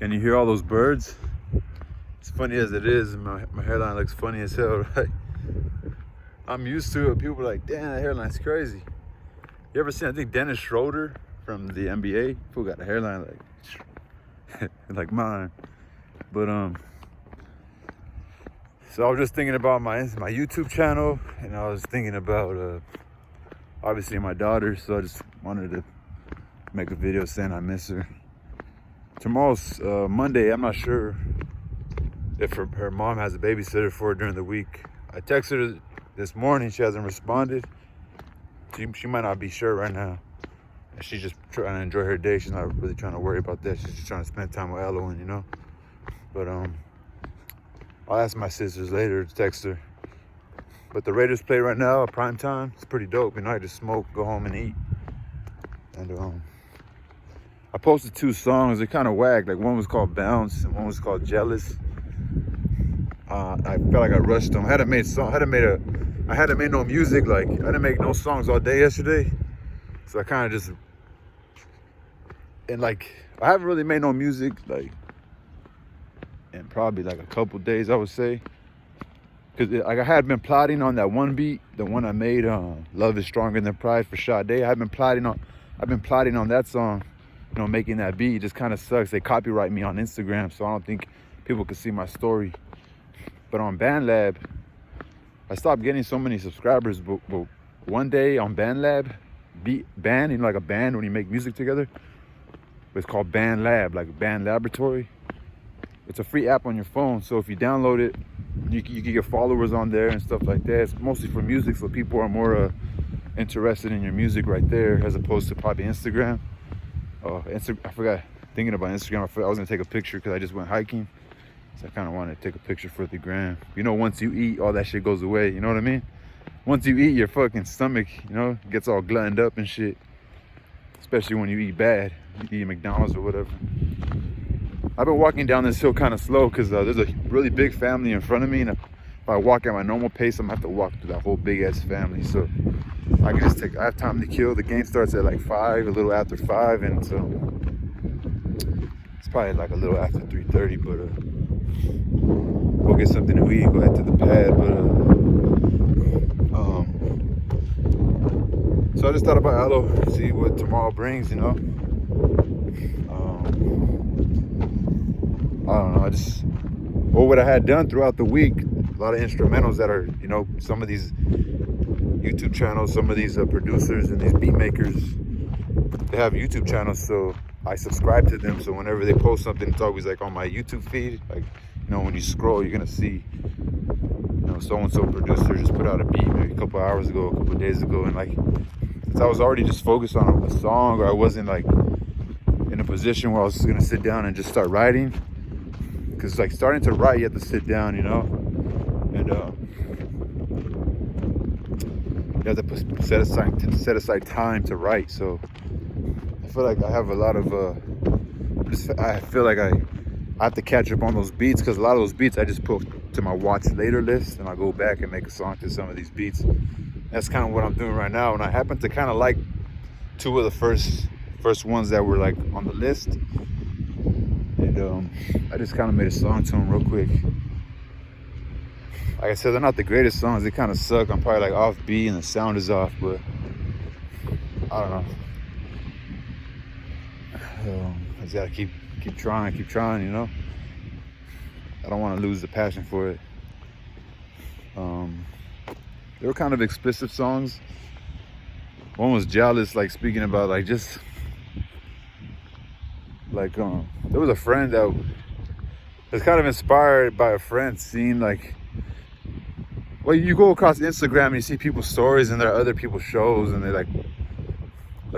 and you hear all those birds. As funny as it is, my hairline looks funny as hell, right? I'm used to it. People are like, damn, that hairline's crazy. You ever seen, I think, Dennis Schroeder from the NBA? Who got a hairline like mine. But so I was just thinking about my YouTube channel, and I was thinking about obviously my daughter, so I just wanted to make a video saying I miss her. Tomorrow's Monday. I'm not sure if her mom has a babysitter for her during the week. I texted her this morning. She hasn't responded. She might not be sure right now. She's just trying to enjoy her day. She's not really trying to worry about that. She's just trying to spend time with Elowen, you know. But I'll ask my sisters later to text her. But the Raiders play right now at prime time. It's pretty dope. You know, I just smoke, go home and eat. And I posted 2 songs. They're kind of whack. Like, one was called Bounce and one was called Jealous. I felt like I rushed them. I hadn't made no music. Like, I didn't make no songs all day yesterday. So I kind of just, and like, I haven't really made no music, like, in probably like a couple days, I would say. Because like, I had been plotting on that one beat, the one I made, Love is Stronger Than Pride for Sade. I've been plotting on that song, you know, making that beat. It just kind of sucks. They copyright me on Instagram, so I don't think people can see my story. But on BandLab, I stopped getting so many subscribers, but one day on BandLab, band, you know, like a band when you make music together, it's called BandLab, like Band Laboratory. It's a free app on your phone, so if you download it, you can get followers on there and stuff like that. It's mostly for music, so people are more interested in your music right there, as opposed to probably Instagram. I forgot, thinking about Instagram, I was gonna take a picture because I just went hiking, so I kind of wanted to take a picture for the gram. You know, once you eat, all that shit goes away, you know what I mean? Once you eat, your fucking stomach, you know, gets all gluttoned up and shit. Especially when you eat bad. You eat McDonald's or whatever. I've been walking down this hill kind of slow because there's a really big family in front of me. And if I walk at my normal pace, I'm going to have to walk through that whole big ass family. So I can just I have time to kill. The game starts at like 5, a little after 5. And so it's probably like a little after 3:30. But we'll get something to eat, go head to the pad. But so I just thought about Aloe, see what tomorrow brings, you know. I don't know, what I had done throughout the week, a lot of instrumentals that are, you know, some of these YouTube channels, some of these producers and these beat makers, they have YouTube channels, so I subscribe to them, so whenever they post something, it's always like on my YouTube feed. Like, you know, when you scroll, you're gonna see, you know, so-and-so producer just put out a beat maybe a couple hours ago, a couple days ago, and like, since I was already just focused on a song, or I wasn't like in a position where I was gonna sit down and just start writing, because like starting to write, you have to sit down, you know, and you have to set aside time to write. So I feel like I have a lot of I feel like I have to catch up on those beats, because a lot of those beats I just put to my watch later list, and I'll go back and make a song to some of these beats. That's kind of what I'm doing right now, and I happen to kind of like 2 of the first ones that were like on the list, and I just kind of made a song to them real quick. Like I said, they're not the greatest songs. They kind of suck. I'm probably like off beat and the sound is off, but I don't know. I just gotta keep trying, you know. I don't want to lose the passion for it. They were kind of explicit songs. One was Jealous, like speaking about like just like there was a friend that was kind of inspired by a friend seeing like, well, you go across Instagram and you see people's stories and there are other people's shows and they're like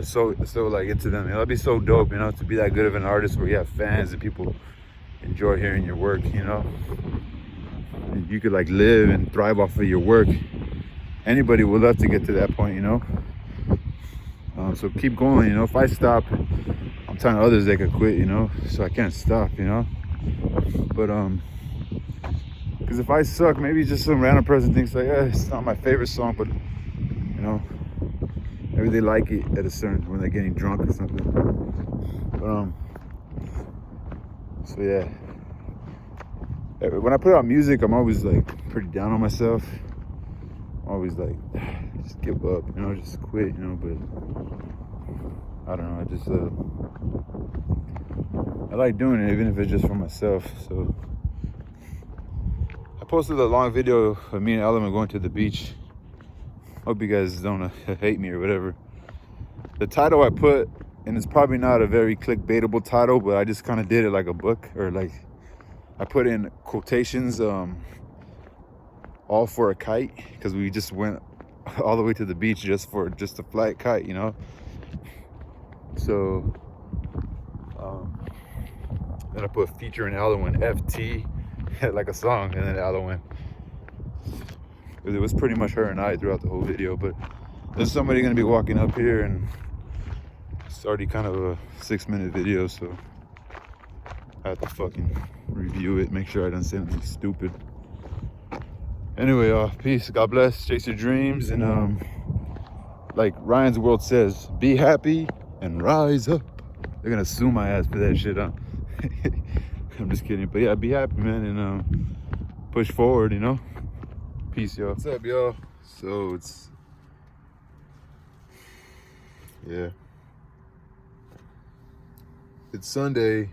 so like into them. It'll be so dope, you know, to be that good of an artist where you have fans and people enjoy hearing your work, you know. And you could like live and thrive off of your work. Anybody would love to get to that point, you know. So keep going, you know. If I stop, I'm telling others they could quit, you know. So I can't stop, you know. But because if I suck, maybe just some random person thinks like, it's not my favorite song, but you know, maybe they like it at a certain, when they're getting drunk or something. But So yeah, when I put out music, I'm always like pretty down on myself. I'm always like, just give up, you know, just quit, you know. But I don't know, I like doing it, even if it's just for myself. So I posted a long video of me and Element going to the beach. Hope you guys don't hate me or whatever. The title I put, and it's probably not a very clickbaitable title, but I just kind of did it like a book, or like I put in quotations, all for a kite, because we just went all the way to the beach just a flat kite, you know. So then I put featuring Alowin FT like a song, and then Alowin. It was pretty much her and I throughout the whole video, but there's somebody gonna be walking up here, and it's already kind of a 6-minute video, so I have to fucking review it, make sure I don't say anything stupid. Anyway, peace, God bless, chase your dreams, and like Ryan's World says, be happy and rise up. They're gonna sue my ass for that shit, huh? I'm just kidding, but yeah, be happy, man, and push forward, you know. Peace, y'all. What's up, y'all? So it's Sunday. I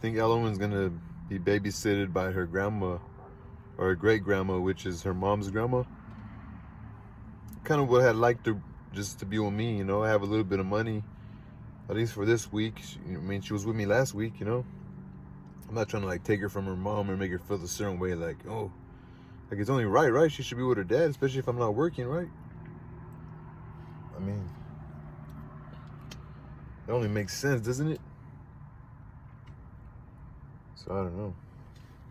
think Elowen's gonna be babysitted by her grandma, or her great grandma, which is her mom's grandma. Kind of what I'd like to just to be with me, you know. I have a little bit of money, at least for this week. I mean, she was with me last week, you know. I'm not trying to like take her from her mom or make her feel a certain way, like, oh, like it's only right? She should be with her dad, especially if I'm not working, right? I mean, it only makes sense, doesn't it? So I don't know.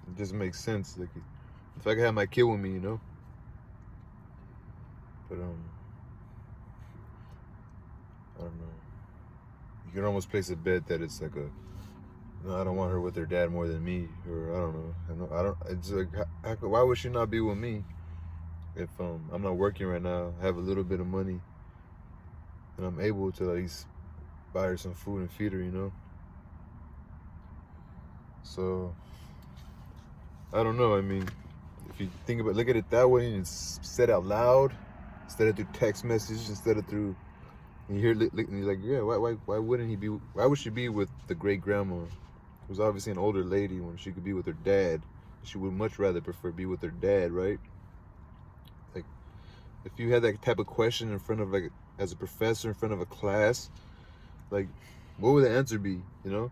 It just makes sense. Like, if I could have my kid with me, you know. But I don't know. You can almost place a bet that it's like no, I don't want her with her dad more than me, or I don't know. I don't. It's like, why would she not be with me if I'm not working right now? I have a little bit of money, and I'm able to at least buy her some food and feed her, you know. So I don't know. I mean, if you think about, look at it that way, and it's said out loud instead of through text message, instead of through. And you hear, and you're like, yeah, why wouldn't he be? Why would she be with the great grandma, who's obviously an older lady, when she could be with her dad? She would much rather prefer be with her dad, right? Like, if you had that type of question in front of, like, as a professor in front of a class, like, what would the answer be? You know?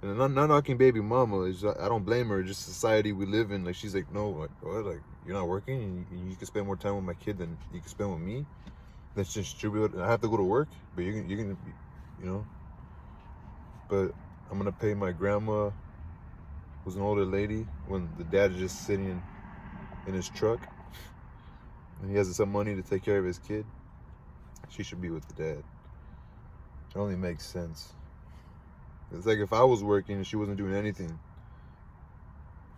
And I'm not knocking baby mama. I don't blame her. Just society we live in. Like, she's like, no, like, what? Like, you're not working, and you can spend more time with my kid than you can spend with me. That's just true. I have to go to work, but you can, you know. But I'm gonna pay my grandma, who's an older lady, when the dad is just sitting in his truck, and he has some money to take care of his kid. She should be with the dad. It only makes sense. It's like if I was working and she wasn't doing anything.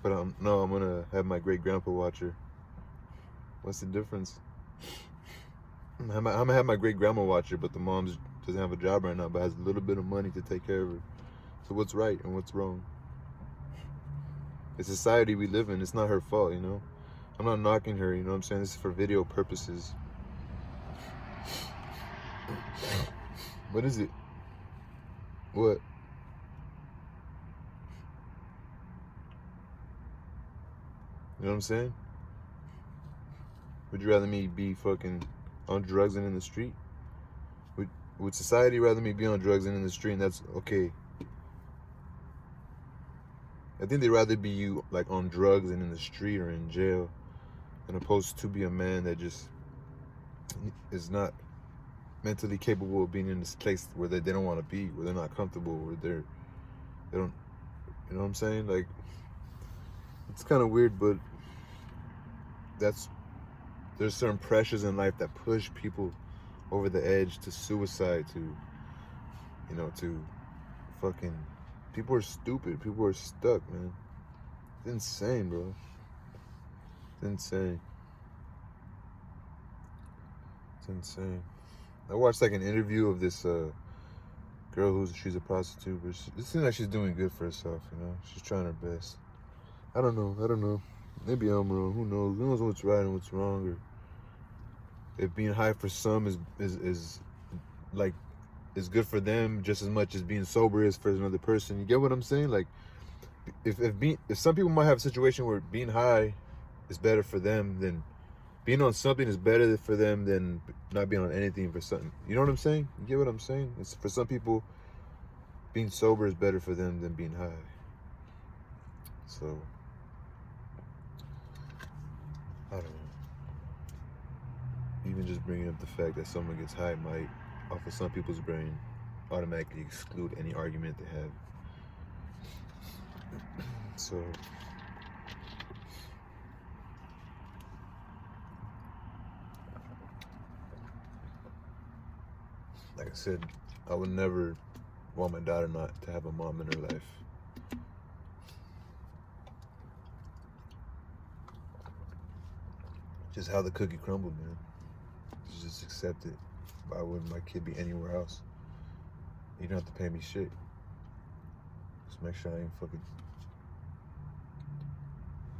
But no, I'm gonna have my great grandpa watch her. What's the difference? I'm gonna have my great grandma watch her, but the mom doesn't have a job right now, but has a little bit of money to take care of her. So what's right and what's wrong? It's society we live in. It's not her fault, you know. I'm not knocking her, you know what I'm saying? This is for video purposes. What is it? What? You know what I'm saying? Would you rather me be fucking on drugs and in the street? Would society rather me be on drugs and in the street, and that's okay? I think they'd rather be you, like, on drugs and in the street or in jail, than opposed to be a man that just is not mentally capable of being in this place where they don't want to be, where they're not comfortable, where they don't, you know what I'm saying? Like, it's kind of weird, but there's certain pressures in life that push people over the edge to suicide, to, you know, to fucking, people are stupid, people are stuck, man. It's insane, bro. It's insane. It's insane. I watched like an interview of this girl she's a prostitute, but it seems like she's doing good for herself, you know? She's trying her best. I don't know. Maybe I'm wrong. Who knows? Who knows what's right and what's wrong? Or if being high for some is like is good for them just as much as being sober is for another person. You get what I'm saying? Like if some people might have a situation where being high is better for them than being on something is better for them than not being on anything for something. You know what I'm saying? You get what I'm saying? It's for some people, being sober is better for them than being high. So I don't know. Even just bringing up the fact that someone gets high might, off of some people's brain, automatically exclude any argument they have. So like I said, I would never want my daughter not to have a mom in her life. Just how the cookie crumbled, man. Just accept it. Why wouldn't my kid be anywhere else? You don't have to pay me shit. Just make sure I ain't fucking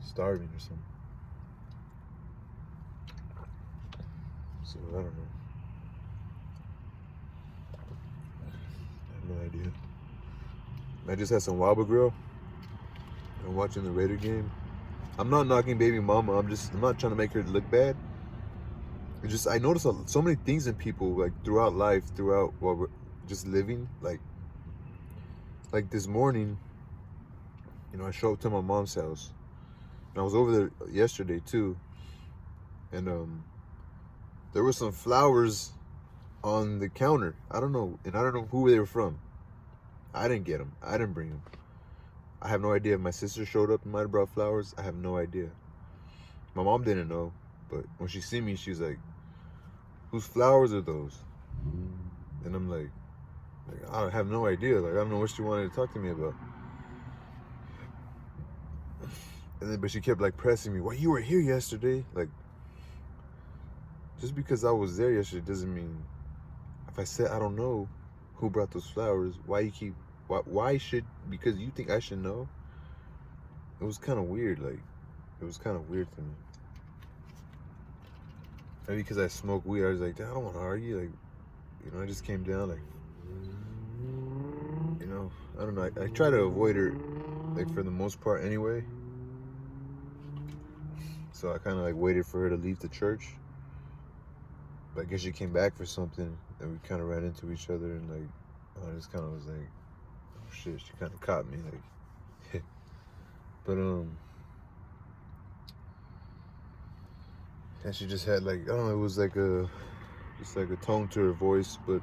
starving or something. So I don't know. I have no idea. I just had some Waba Grill. I'm watching the Raider game. I'm not knocking baby mama. I'm not trying to make her look bad. I notice so many things in people, like throughout life, while we're just living. Like this morning, you know, I showed up to my mom's house. And I was over there yesterday too. And there were some flowers on the counter. I don't know who they were from. I didn't get them. I didn't bring them. I have no idea if my sister showed up and might have brought flowers. I have no idea. My mom didn't know, but when she seen me, she was like, "Whose flowers are those?" And I'm like, I have no idea. Like, I don't know what she wanted to talk to me about. But she kept like pressing me. Well, you were here yesterday. Like, just because I was there yesterday doesn't mean, if I said I don't know who brought those flowers, why should, because you think I should know? It was kind of weird. Like, it was kind of weird to me. Maybe because I smoke weed, I was like, I don't want to argue. Like, you know, I just came down, like, you know, I don't know. I try to avoid her, like, for the most part anyway. So I kind of like waited for her to leave the church. But I guess she came back for something, and we kind of ran into each other, and like, I just kind of was like, oh shit, she kind of caught me, like, but and she just had like, I don't know, it was like just like a tone to her voice, but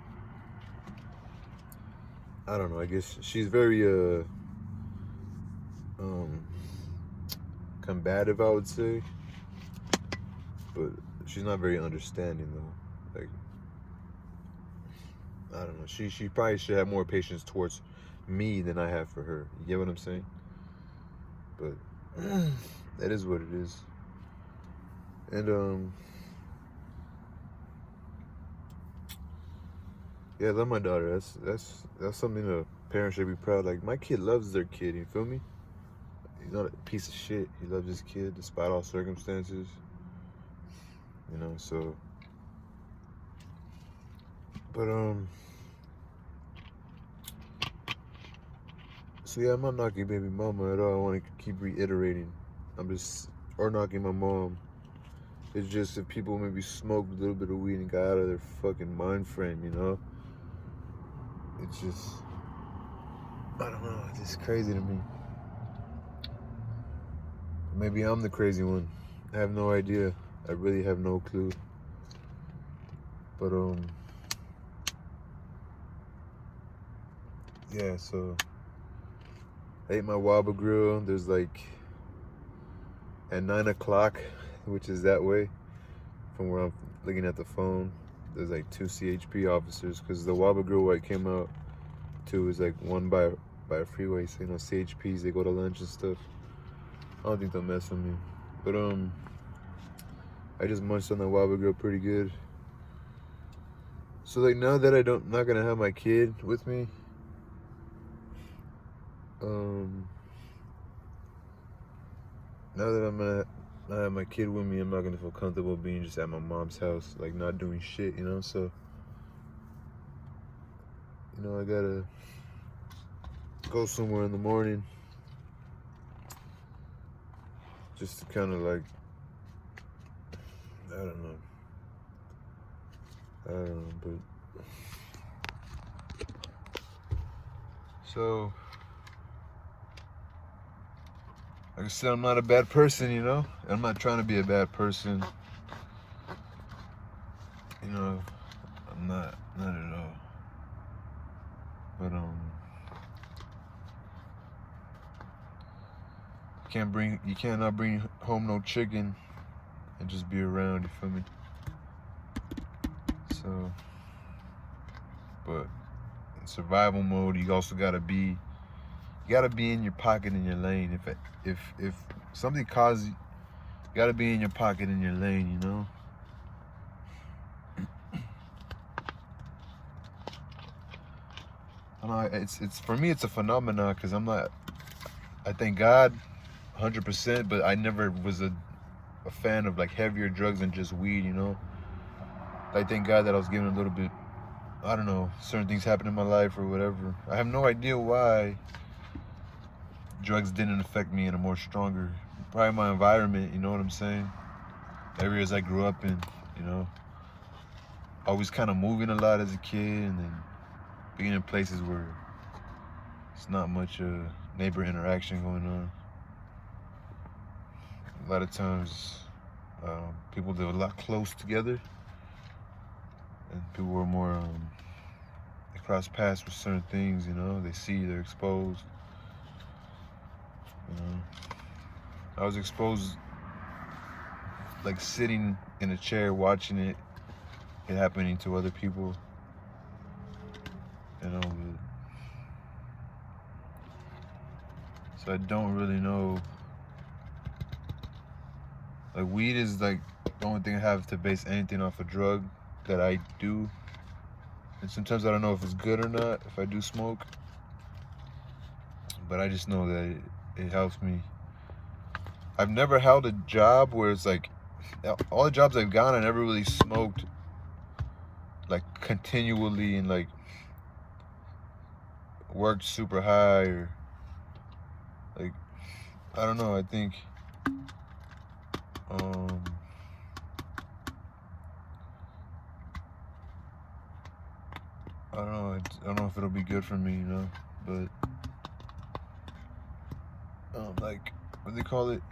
I don't know, I guess she's very combative, I would say, but she's not very understanding though. Like, I don't know, she probably should have more patience towards me than I have for her. You get what I'm saying? But that is what it is. And yeah, I love my daughter. That's something a parent should be proud. Like, my kid loves their kid, you feel me? He's not a piece of shit. He loves his kid despite all circumstances. You know, so, but so yeah, I'm not knocking baby mama at all. I want to keep reiterating. Or knocking my mom. It's just if people maybe smoked a little bit of weed and got out of their fucking mind frame, you know? It's just, I don't know, it's just crazy to me. Maybe I'm the crazy one. I have no idea. I really have no clue. But yeah, so I ate my Waba Grill. There's like, at 9 o'clock, which is that way, from where I'm looking at the phone, there's like 2 CHP officers, because the Waba Grill where I came out to is like one by a freeway, so you know, CHPs, they go to lunch and stuff. I don't think they'll mess with me. But I just munched on that Waba Grill pretty good. So like, now that not gonna have my kid with me, Now that I have my kid with me, I'm not gonna feel comfortable being just at my mom's house, like not doing shit, you know. So, you know, I gotta go somewhere in the morning, just to kind of like, I don't know, but so. Like I said, I'm not a bad person, you know? I'm not trying to be a bad person. You know, I'm not at all. But you cannot bring home no chicken and just be around, you feel me? So, but in survival mode, you also gotta be in your pocket in your lane. If something causes you gotta be in your pocket in your lane, you know? I don't know, it's for me it's a phenomenon because I thank God 100%, but I never was a fan of like heavier drugs than just weed, you know? I thank God that I was given a little bit, I don't know, certain things happened in my life or whatever. I have no idea why drugs didn't affect me in a more stronger, probably my environment, you know what I'm saying? Areas I grew up in, you know? Always kind of moving a lot as a kid and then being in places where it's not much neighbor interaction going on. A lot of times people live a lot close together and people were more, they cross paths with certain things, you know? They see, they're exposed. You know? I was exposed like sitting in a chair watching it happening to other people, you know. So I don't really know. Like weed is like the only thing I have to base anything off a drug that I do. And sometimes I don't know if it's good or not if I do smoke. But I just know that it helps me. I've never held a job where it's like, all the jobs I've gotten, I never really smoked like continually and like worked super high or like, I don't know, I think I don't know if it'll be good for me, you know, but like, what do they call it?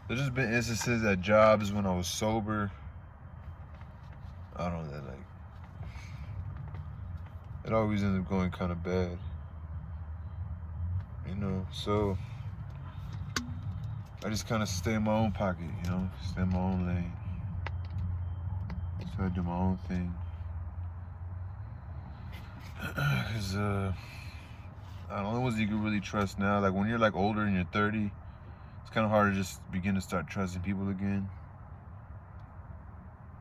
There's just been instances at jobs when I was sober. I don't know, that like, it always ends up going kind of bad, you know, so I just kind of stay in my own pocket, you know, stay in my own lane. Try to do my own thing. Because, I don't know, ones you can really trust now. Like when you're like older and you're 30, it's kind of hard to just begin to start trusting people again.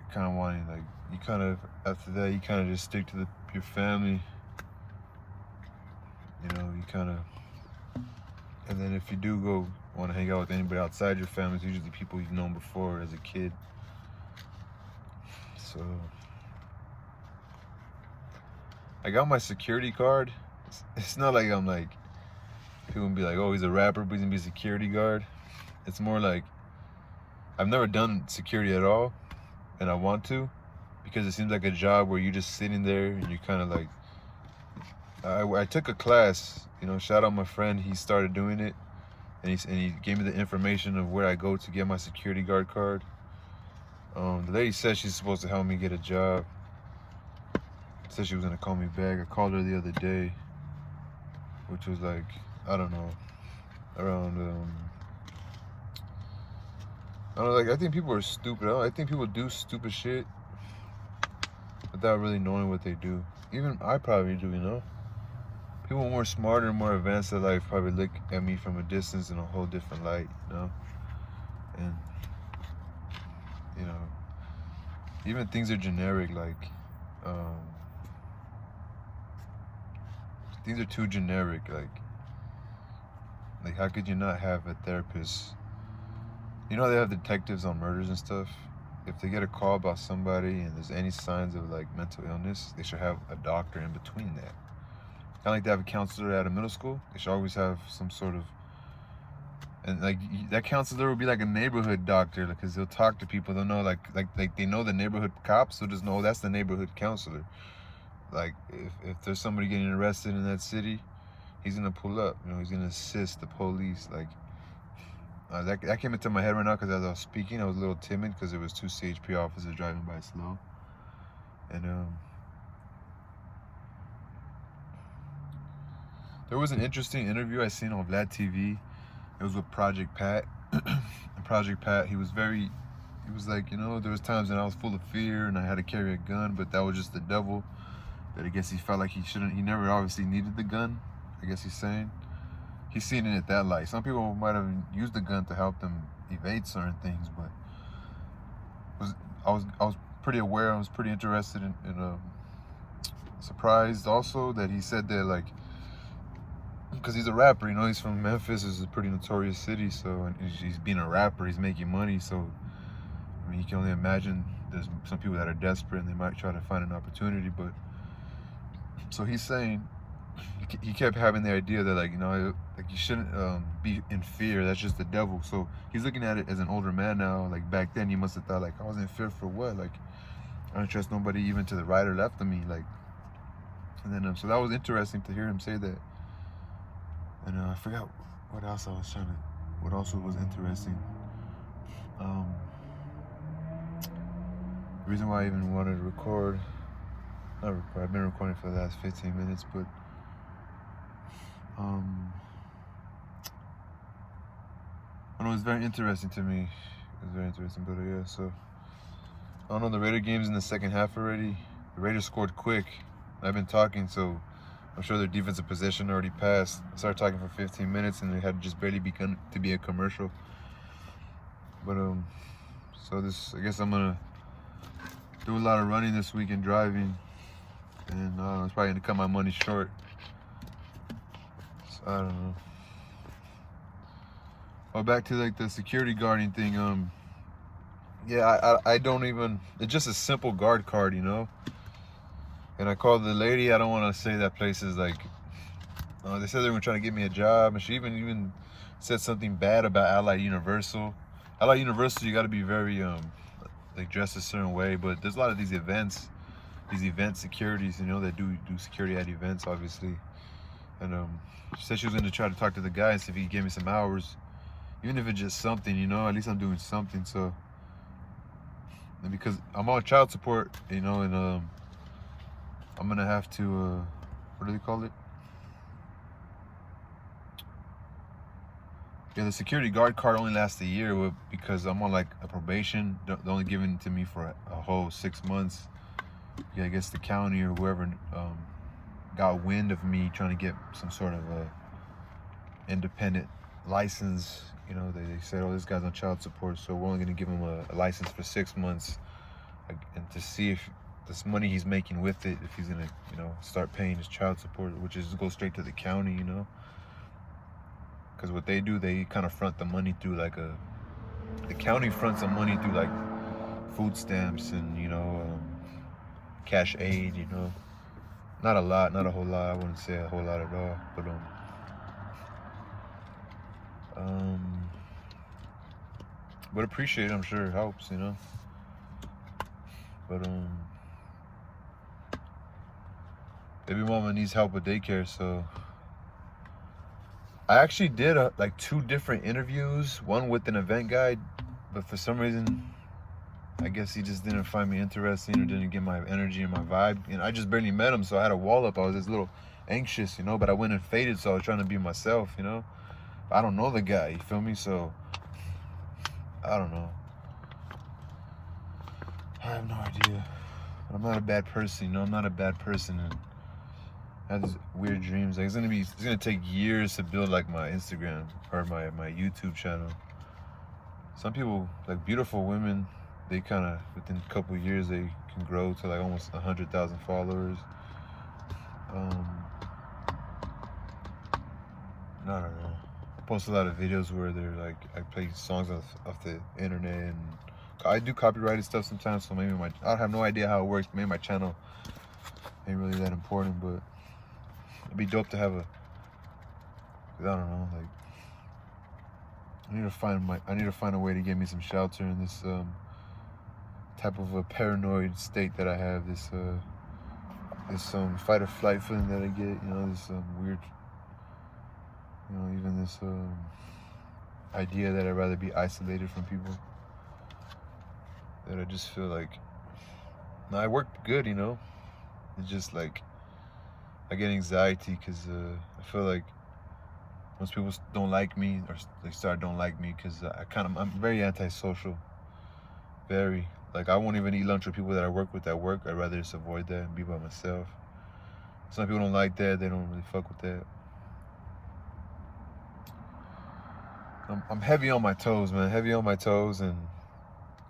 You're kind of wanting, like, you kind of, after that, you kind of just stick to your family. You know, you kind of, and then if you do go want to hang out with anybody outside your family, it's usually people you've known before as a kid. So, I got my security card. It's not like I'm like, people can be like, oh, he's a rapper, but he's gonna be a security guard. It's more like, I've never done security at all, and I want to, because it seems like a job where you're just sitting there and you kind of like, I took a class, you know, shout out my friend, he started doing it, and he gave me the information of where I go to get my security guard card. The lady said she's supposed to help me get a job. Said she was gonna call me back. I called her the other day, which was like, I don't know, around, I don't know, like, I think people are stupid. I think people do stupid shit without really knowing what they do. Even I probably do, you know? People more smarter and more advanced in life probably look at me from a distance in a whole different light, you know? And, you know, even things are generic, like, Um, things are too generic. Like how could you not have a therapist? You know they have detectives on murders and stuff. If they get a call about somebody and there's any signs of like mental illness, they should have a doctor in between that. Kind of like they have a counselor at a middle school. They should always have some sort of, and like that counselor will be like a neighborhood doctor because they'll talk to people. They'll know like they know the neighborhood cops. They'll just know that's the neighborhood counselor. Like if there's somebody getting arrested in that city, he's gonna pull up. You know, he's gonna assist the police. Like that came into my head right now because as I was speaking, I was a little timid because there was 2 CHP officers driving by slow, and there was an interesting interview I seen on Vlad TV. It was with Project Pat. And Project Pat, he was like, you know, there was times when I was full of fear and I had to carry a gun, but that was just the devil. That I guess he felt like he never obviously needed the gun, I guess he's saying. He's seeing it that light. Some people might have used the gun to help them evade certain things, but I was pretty aware, I was pretty interested in surprised also that he said that, like, because he's a rapper, you know, he's from Memphis, is a pretty notorious city, so, and he's being a rapper, he's making money, so, I mean, you can only imagine there's some people that are desperate and they might try to find an opportunity, but, so he's saying, he kept having the idea that, like, you know, like you shouldn't be in fear, that's just the devil, so he's looking at it as an older man now. Like back then, he must have thought, like, I was in fear for what, like, I don't trust nobody even to the right or left of me, like, and then, so that was interesting to hear him say that. And I forgot what else what also was interesting. The reason why I even wanted to record, not record, I've been recording for the last 15 minutes, but I don't know, it's very interesting to me. It's very interesting, but yeah, so I don't know, the Raider game's in the second half already. The Raiders scored quick. I've been talking, so I'm sure their defensive possession already passed. I started talking for 15 minutes and it had just barely begun to be a commercial. But so this, I guess I'm gonna do a lot of running this week and driving, and it's probably gonna cut my money short. So I don't know. Well, back to like the security guarding thing. Yeah, I don't even. It's just a simple guard card, you know. And I called the lady. I don't want to say that place is like. They said they were trying to get me a job, and she even said something bad about Allied Universal. Allied Universal, you got to be very like dressed a certain way. But there's a lot of these event securities, you know, that do security at events, obviously. And she said she was going to try to talk to the guy and see if he could give me some hours, even if it's just something, you know. At least I'm doing something. So, and because I'm on child support, you know, and I'm gonna have to what do they call it? Yeah, the security guard card only lasts a year because I'm on like a probation. They're only giving it to me for a whole 6 months. Yeah, I guess the county or whoever got wind of me trying to get some sort of independent license. You know, they said, oh, this guy's on child support, so we're only going to give him a license for 6 months, and to see if this money he's making with it, if he's going to, you know, start paying his child support, which is go straight to the county, you know. Because what they do, they kind of front the money through like the county fronts the money through like food stamps and, you know, cash aid, you know. Not a lot, not a whole lot. I wouldn't say a whole lot at all, but but appreciate it, I'm sure it helps, you know. But baby mama needs help with daycare, so I actually did like 2 different interviews, one with an event guy, but for some reason I guess he just didn't find me interesting or didn't get my energy and my vibe. And I just barely met him, so I had a wall up. I was just a little anxious, you know, but I went and faded, so I was trying to be myself, you know. I don't know the guy, you feel me? So I don't know. I have no idea. But I'm not a bad person, you know. I'm not a bad person, and I have these weird dreams. Like it's gonna take years to build like my Instagram or my YouTube channel. Some people, like beautiful women, they kind of within a couple of years they can can grow to like almost 100,000 followers. I don't know. I post a lot of videos where they're like, I play songs off the internet, and I do copyrighted stuff sometimes, so maybe I have no idea how it works. Maybe my channel ain't really that important, but it'd be dope to have I don't know, like, I need to find a way to get me some shelter in this type of a paranoid state that I have, this fight or flight feeling that I get, you know, this weird, you know, even this idea that I'd rather be isolated from people, that I just feel like, I work good, you know, it's just like, I get anxiety because I feel like most people don't like me, or they don't like me, because I'm very antisocial, very. Like, I won't even eat lunch with people that I work with at work. I'd rather just avoid that and be by myself. Some people don't like that. They don't really fuck with that. I'm heavy on my toes, man. Heavy on my toes, and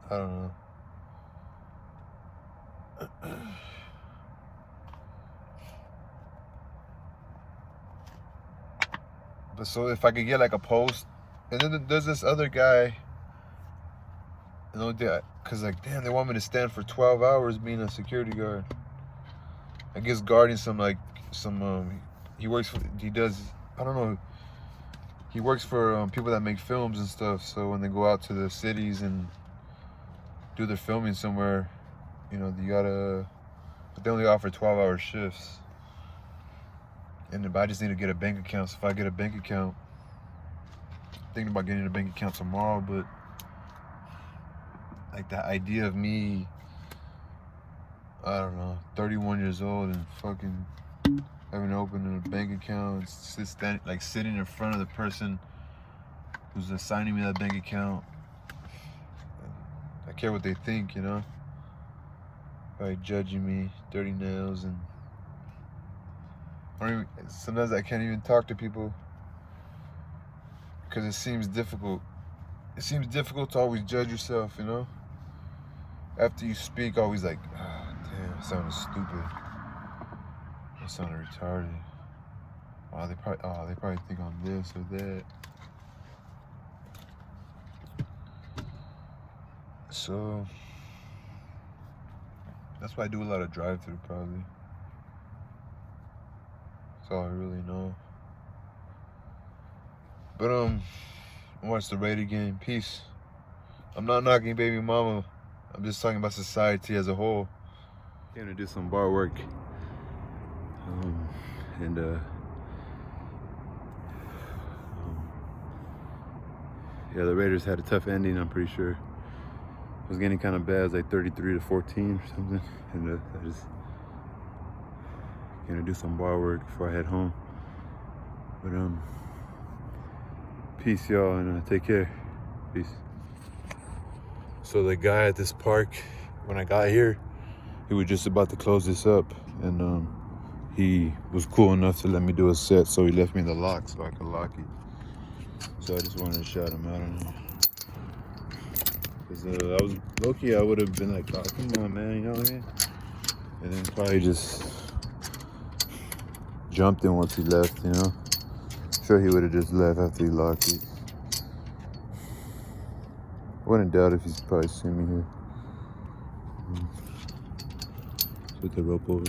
I don't know. But so if I could get like a post, and then there's this other guy, you know, because like, damn, they want me to stand for 12 hours being a security guard. I guess guarding he works for, I don't know, he works for people that make films and stuff, so when they go out to the cities and do their filming somewhere, you know, but they only offer 12-hour shifts. And I just need to get a bank account, so if I get a bank account, I'm thinking about getting a bank account tomorrow, but like the idea of me, I don't know, 31 years old and fucking having to open a bank account and sitting in front of the person who's assigning me that bank account. I care what they think, you know? Like judging me, dirty nails, and sometimes I can't even talk to people because it seems difficult. It seems difficult to always judge yourself, you know? After you speak, always like, oh, damn, I sounded stupid. I sounded retarded. Oh, they probably think I'm this or that. So that's why I do a lot of drive-through, probably. That's all I really know. But I watched the Raider game. Peace. I'm not knocking baby mama. I'm just talking about society as a whole. Came to do some bar work. Yeah, the Raiders had a tough ending, I'm pretty sure. It was getting kind of bad. It was like 33-14 or something. And I just came to do some bar work before I head home. But peace, y'all, and take care. Peace. So the guy at this park, when I got here, he was just about to close this up, and he was cool enough to let me do a set, so he left me the lock so I could lock it. So I just wanted to shout him out on it. Because I was low-key, I would have been like, oh, come on, man, you know what I mean? And then probably just jumped in once he left, you know? Sure, he would have just left after he locked it. I wouldn't doubt if he's probably seen me here. Put the rope over.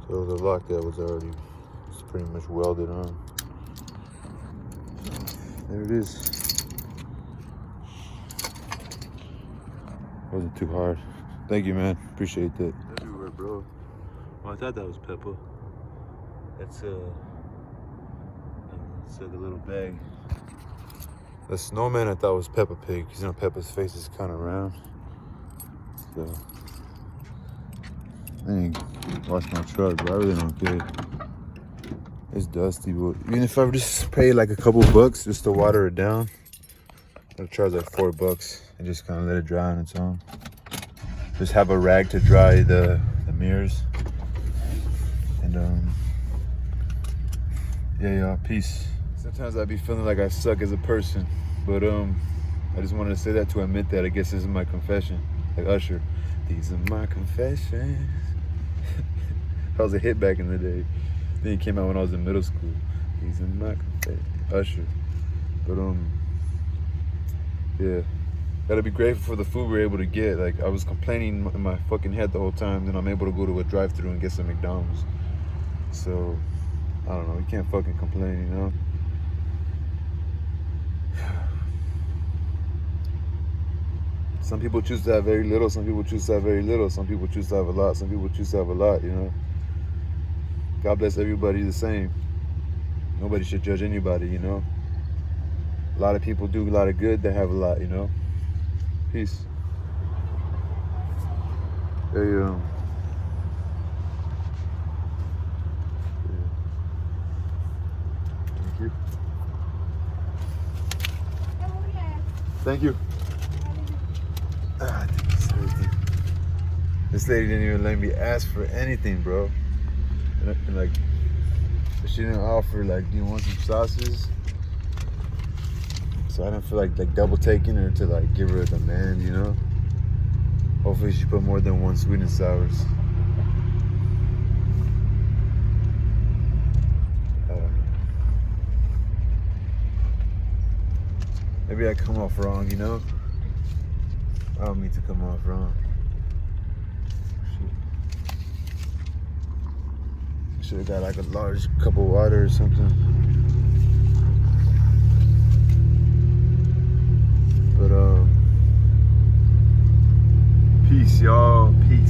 So the lock that was already pretty much welded on. There it is. Wasn't too hard. Thank you, man. Appreciate that. Everywhere, bro. Oh, I thought that was Peppa. That's like a little bag. The snowman I thought was Peppa Pig, because you know Peppa's face is kind of round. So I didn't wash my truck, but I really don't care. It's dusty, but even if I just pay like a couple bucks just to water it down, I'll charge like $4 and just kind of let it dry on its own. Just have a rag to dry the mirrors. And yeah, y'all, peace. Sometimes I be feeling like I suck as a person, but I just wanted to say that to admit that. I guess this is my confession. Like Usher. These are my confessions. That was a hit back in the day. Then it came out when I was in middle school. These are my confessions. Usher. But yeah. Gotta be grateful for the food we're able to get. Like I was complaining in my fucking head the whole time, then I'm able to go to a drive-thru and get some McDonald's. So I don't know, you can't fucking complain, you know? Some people choose to have very little, some people choose to have very little, some people choose to have a lot, some people choose to have a lot, you know? God bless everybody the same. Nobody should judge anybody, you know? A lot of people do a lot of good that have a lot, you know? Peace. Hey, Thank you. Thank you. This lady didn't even let me ask for anything, bro. And like, she didn't offer, like, do you want some sauces? So I didn't feel like double taking her to like give her a demand, you know? Hopefully she put more than one sweet and sours. Maybe I come off wrong, you know? I don't mean to come off wrong. Should have got like a large cup of water or something. But peace, y'all. Peace.